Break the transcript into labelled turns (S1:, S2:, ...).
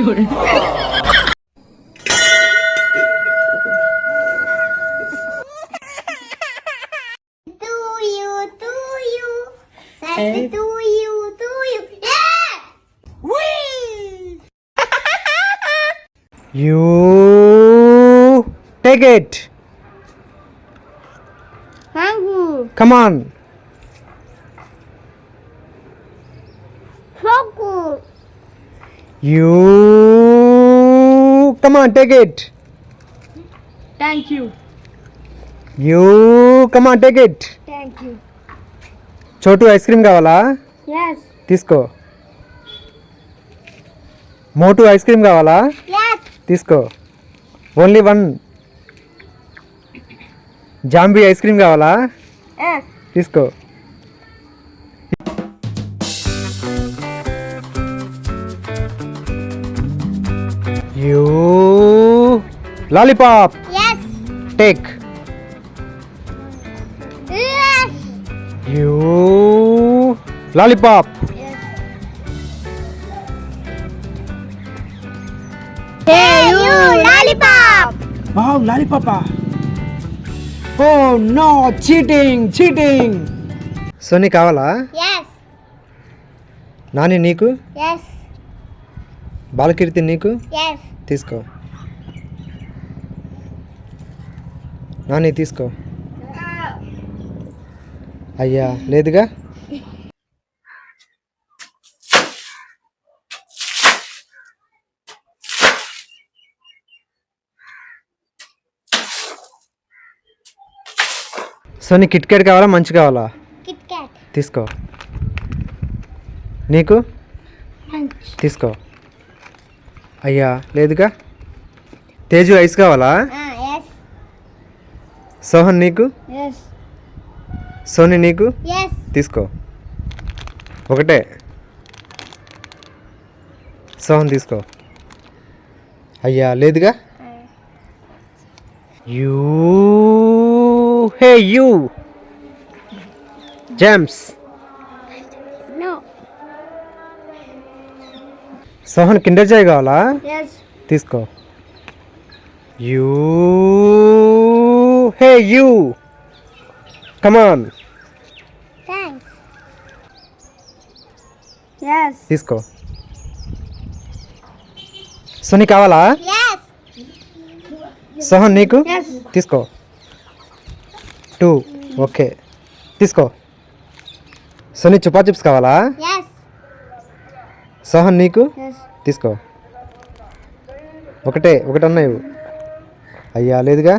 S1: You take it. Come on. You come on, take it.
S2: Thank you.
S1: You come on, take it.
S2: Thank you.
S1: చోటు ice cream కావాలా?
S2: Yes.
S1: తీసుకో. మోటు ice cream కావాలా?
S2: Yes.
S1: తీసుకో. Only one. Zombie ice cream కావాలా?
S2: Yes.
S1: తీసుకో. You lollipop.
S2: Yes.
S1: Take.
S2: Yes.
S1: You lollipop.
S2: Hey, you lollipop.
S1: Wow, lollipop. Oh no, cheating. Soni కావాలా?
S2: Yes.
S1: Nani నీకు?
S2: Yes.
S1: బాలకీర్తి నీకు?
S2: Yes.
S1: తీసుకో. నాని తీసుకో. అయ్యా లేదుగా. సోనీ కిట్ క్యాట్ కావాలా మంచి కావాలా?
S2: Kit Kat.
S1: తీసుకో. నీకు?
S2: Munch.
S1: తీసుకో. అయ్యా లేదుగా. తేజు ఐస్ కావాలా?
S2: Yes.
S1: సోహన్ నీకు?
S2: Yes.
S1: సోనీ నీకు?
S2: Yes.
S1: తీసుకో. ఒకటే. సోహన్ తీసుకో. అయ్యా లేదుగా. You hey you James.
S2: No.
S1: Sohan Kinder Joy కావాలా?
S2: Yes.
S1: తీసుకో. You hey you come on.
S2: Thanks. Yes.
S1: తీసుకో. సోనీ కావాలా?
S2: Yes.
S1: సోహన్ నీకు?
S2: Yes.
S1: తీసుకో. 2 ఓకే తీసుకో. సోనీ చుపా చిప్స్ కావాలా?
S2: Yes.
S1: సోహన్ నీకు?
S2: Yes.
S1: తీసుకో. ఒకటే అన్నాయి. అయ్యా లేదుగా.